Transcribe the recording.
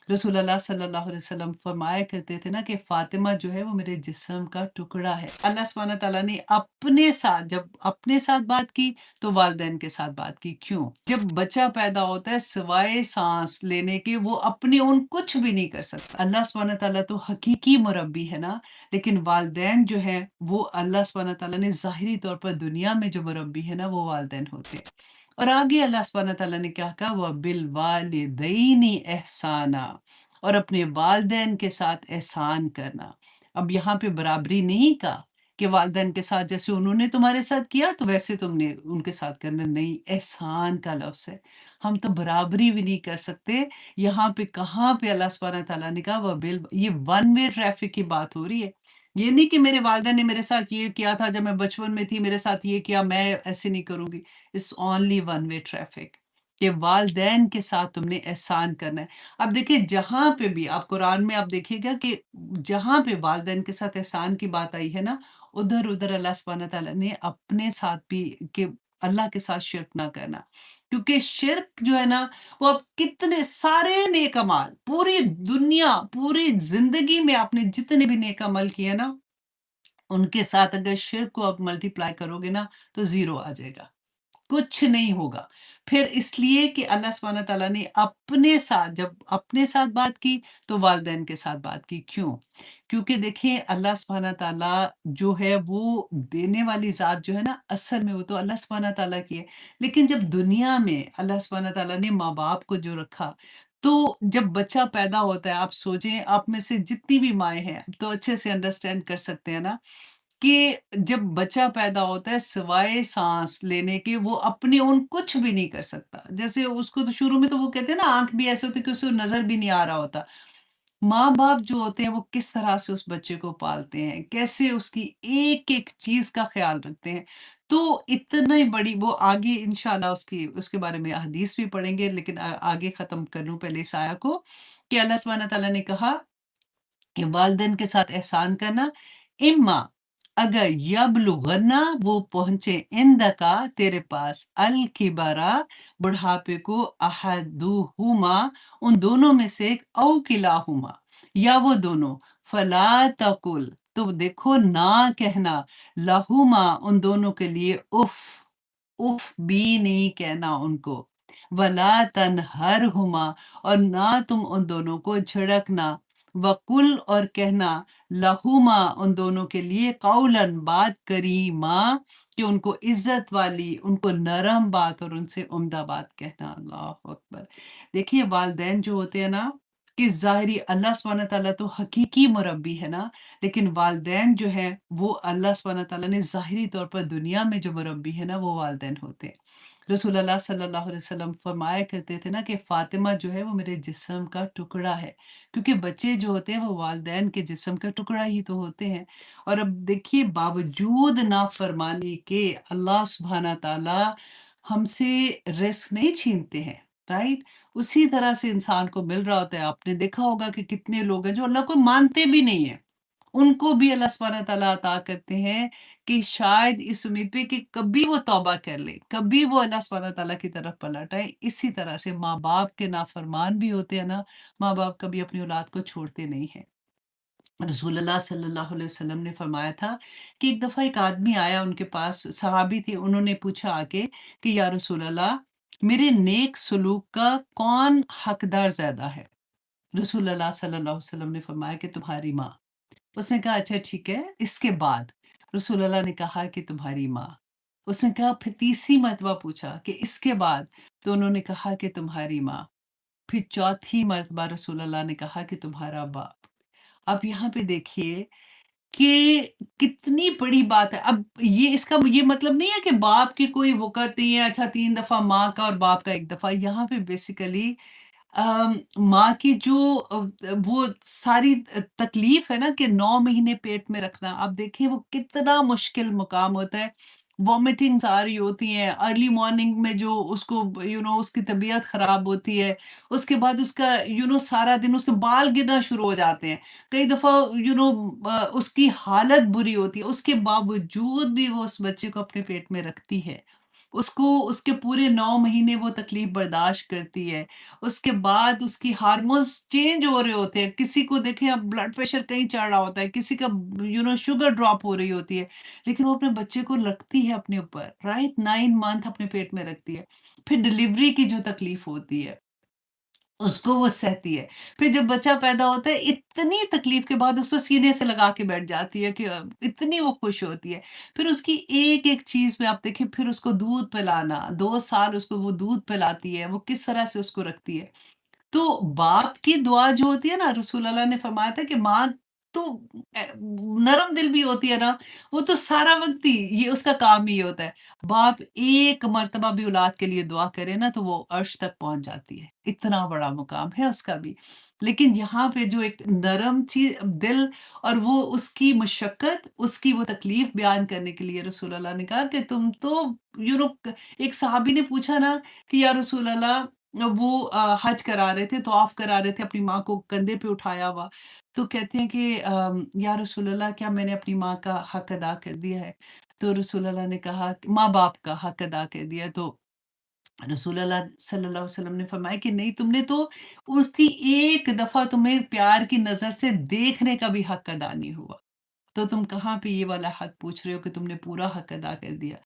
रसूल अल्लाह सल्लल्लाहु अलैहि वसल्लम फरमाया करते थे ना कि फ़ातिमा जो है वो मेरे जिस्म का टुकड़ा है। अल्लाह सुब्हान तआला ने अपने साथ जब अपने साथ बात की तो वालिदैन के साथ बात की। क्यों? जब बच्चा पैदा होता है सिवाय साँस लेने के वो अपने उन कुछ भी नहीं कर सकता। अल्लाह सुब्हान तआला तो हकीकी मुरब्बी है ना, लेकिन वालिदैन जो है वो अल्लाह सुब्हान तआला ने ज़ाहिरी तौर पर दुनिया में जो मुरब्बी है ना वो वालिदैन होते हैं। और आगे अल्लाह सुब्हान तआला ने क्या कहा व बिल वालिदैनी एहसाना और अपने वालिदैन के साथ एहसान करना। अब यहाँ पे बराबरी नहीं कहा कि वालिदैन के साथ जैसे उन्होंने तुम्हारे साथ किया तो वैसे तुमने उनके साथ करना, नहीं, एहसान का लफ्ज़ है। हम तो बराबरी भी नहीं कर सकते। यहाँ पे कहाँ पे अल्लाह सुब्हान तआला ने कहा व बिल, ये वन वे ट्रैफ़िक की बात हो रही है। ये नहीं कि मेरे वालिदैन ने मेरे साथ ये किया था जब मैं बचपन में थी, मेरे साथ ये किया, मैं ऐसे नहीं करूँगी। It's only one way traffic कि वालिदैन के साथ तुमने एहसान करना है। अब देखिए जहाँ पे भी आप कुरान में आप देखिएगा कि जहाँ पे वालिदैन के साथ एहसान की बात आई है ना, उधर-उधर अल्लाह सुब्हान तआला ने अपने साथ भी कि अल्लाह के साथ शिर्क ना करना। क्योंकि शिर्क जो है ना वो अब कितने सारे नेक अमाल, पूरी दुनिया, पूरी ज़िंदगी में आपने जितने भी नेक अमल किए ना, उनके साथ अगर शिर्क को आप मल्टीप्लाई करोगे ना तो ज़ीरो आ जाएगा। कुछ नहीं होगा। फिर इसलिए कि अल्लाह सुब्हान तआला ने अपने साथ जब अपने साथ बात की तो वालिदैन के साथ बात की। क्यों? क्योंकि देखिए अल्लाह सुब्हान तआला जो है वो देने वाली ज़ात जो है ना असल में वो तो अल्लाह सुब्हान तआला की है। लेकिन जब दुनिया में अल्लाह सुब्हान तआला ने माँ-बाप को जो रखा, तो जब बच्चा पैदा होता है आप सोचें आप में से जितनी भी माएँ हैं, तो अच्छे से अंडरस्टैंड कर सकते हैं ना कि जब बच्चा पैदा होता है सिवाय साँस लेने के वो अपने उन कुछ भी नहीं कर सकता। जैसे उसको तो शुरू में तो वो कहते हैं ना आँख भी ऐसे होती है कि उसे नज़र भी नहीं आ रहा होता। माँ-बाप जो होते हैं वो किस तरह से उस बच्चे को पालते हैं, कैसे उसकी एक-एक चीज़ का ख़्याल रखते हैं। तो इतनी बड़ी वो आगे इंशाअल्लाह उसकी उसके बारे में हदीस भी पढ़ेंगे लेकिन आगे ख़त्म कर लूँ पहले इस आया को कि अल्लाह सुब्हान तआला ने कहा कि वालिदैन के साथ एहसान करना, इम्मा अगर यब्लुगन्ना वो पहुँचे इंदका तेरे पास अल किबरा बुढ़ापे को अहदुहुमा उन दोनों में से एक औ किलाहुमा या वो दोनों फला तकुल तो देखो ना कहना लहुमा उन दोनों के लिए उफ उफ भी नहीं कहना उनको वला तनहरहुमा और ना तुम उन दोनों को झिड़कना वकुल और कहना लहुमा उन दोनों के लिए कौलन बात करीमा कि उनको इज्जत वाली उनको नरम बात और उनसे उम्दा बात कहना। अल्लाह अकबर। देखिए वालिदैन जो होते हैं ना कि ज़ाहिरी अल्लाह सुब्हान तआला तो हकीकी मुरब्बी है ना, लेकिन वालिदैन जो है वो अल्लाह सुब्हान तआला ने ज़ाहिरी तौर पर दुनिया में जो मुरब्बी है ना वो वालिदैन होते हैं। रसूल अल्लाह सल्लल्लाहु अलैहि वसल्लम फरमाया करते थे ना कि फ़ातिमा जो है वो मेरे जिस्म का टुकड़ा है। क्योंकि बच्चे जो होते हैं वो वालिदैन के जिस्म का टुकड़ा ही तो होते हैं। और अब देखिए बावजूद नाफ़रमानी के अल्लाह सुब्हाना तआला हमसे रिज़्क नहीं छीनते हैं, राइट? उसी तरह से इंसान को मिल रहा होता है। आपने देखा होगा कि कितने लोग हैं जो अल्लाह को मानते भी नहीं हैं। उनको भी अल्लाह सुब्हाना तआला अता करते हैं कि शायद इस उम्मीद पे कि कभी वो तौबा कर ले, कभी वो अल्लाह सुब्हाना तआला की तरफ पलट आए। इसी तरह से माँ-बाप के नाफ़रमान भी होते हैं ना, माँ-बाप कभी अपनी औलाद को छोड़ते नहीं हैं। रसूलुल्लाह सल्लल्लाहु अलैहि वसल्लम ने फरमाया था कि एक दफ़ा एक आदमी आया उनके पास, सहाबी थे, उन्होंने पूछा आके कि या रसूल अल्लाह, मेरे नेक सलूक का कौन हकदार ज़्यादा है? रसूलुल्लाह सल्लल्लाहु अलैहि वसल्लम ने फरमाया कि तुम्हारी माँ। उसने कहा अच्छा ठीक है, इसके बाद? रसूलुल्लाह ने कहा कि तुम्हारी माँ। उसने कहा फिर तीसरी मर्तबा पूछा कि इसके बाद? तो उन्होंने कहा कि तुम्हारी माँ। फिर चौथी मर्तबा रसूलुल्लाह ने कहा कि तुम्हारा बाप। अब यहाँ पे देखिए कि कितनी बड़ी बात है। अब ये इसका ये मतलब नहीं है कि बाप की कोई वक़्त नहीं है, अच्छा 3 दफ़ा माँ का और बाप का 1 दफ़ा। यहाँ पे बेसिकली माँ की जो वो सारी तकलीफ़ है ना कि 9 महीने पेट में रखना, आप देखिए वो कितना मुश्किल मुकाम होता है। वॉमिटिंग्स आ रही होती हैं, अर्ली मॉर्निंग में जो उसको उसकी तबीयत ख़राब होती है, उसके बाद उसका सारा दिन उसके बाल गिरना शुरू हो जाते हैं। कई दफ़ा उसकी हालत बुरी होती है, उसके बावजूद भी वो उस बच्चे को अपने पेट में रखती है। उसको उसके पूरे 9 महीने वो तकलीफ़ बर्दाश्त करती है। उसके बाद उसकी हार्मोन्स चेंज हो रहे होते हैं। किसी को देखें अब ब्लड प्रेशर कहीं चढ़ रहा होता है, किसी का शुगर ड्रॉप हो रही होती है, लेकिन वो अपने बच्चे को रखती है अपने ऊपर, राइट? 9 मंथ अपने पेट में रखती है। फिर डिलीवरी की जो तकलीफ़ होती है उसको वो सहती है। फिर जब बच्चा पैदा होता है, इतनी तकलीफ़ के बाद उसको सीने से लगा के बैठ जाती है कि इतनी वो खुश होती है। फिर उसकी एक-एक चीज़ में आप देखिए, फिर उसको दूध पिलाना, 2 साल उसको वो दूध पिलाती है, वो किस तरह से उसको रखती है। तो बाप की दुआ जो होती है ना, रसूल अल्लाह ने फरमाया था कि माँ तो नरम दिल भी होती है ना, वो तो सारा वक़्त ही ये उसका काम ही ये होता है। बाप एक मर्तबा भी औलाद के लिए दुआ करे ना, तो वो अर्श तक पहुँच जाती है। इतना बड़ा मुकाम है उसका भी। लेकिन यहाँ पे जो एक नरम दिल और वो उसकी मशक्कत, उसकी वो तकलीफ़ बयान करने के लिए रसूल अल्लाह ने कहा कि तुम तो यू नो एक सहाबी ने पूछा ना कि या रसूल अल्लाह, वो हज करा रहे थे, तवाफ़ करा रहे थे, अपनी माँ को कंधे पे उठाया हुआ। तो कहते हैं कि या रसूल अल्लाह, क्या मैंने अपनी माँ का हक अदा कर दिया है? तो रसूल अल्लाह ने कहा कि माँ-बाप का हक अदा कर दिया है। तो रसूल अल्लाह सल्लल्लाहु अलैहि वसल्लम ने फरमाया कि नहीं, तुमने तो उसकी एक दफ़ा तुम्हें प्यार की नज़र से देखने का भी हक अदा नहीं हुआ। तो तुम कहाँ पे ये वाला हक पूछ रहे हो कि तुमने पूरा हक अदा कर दिया?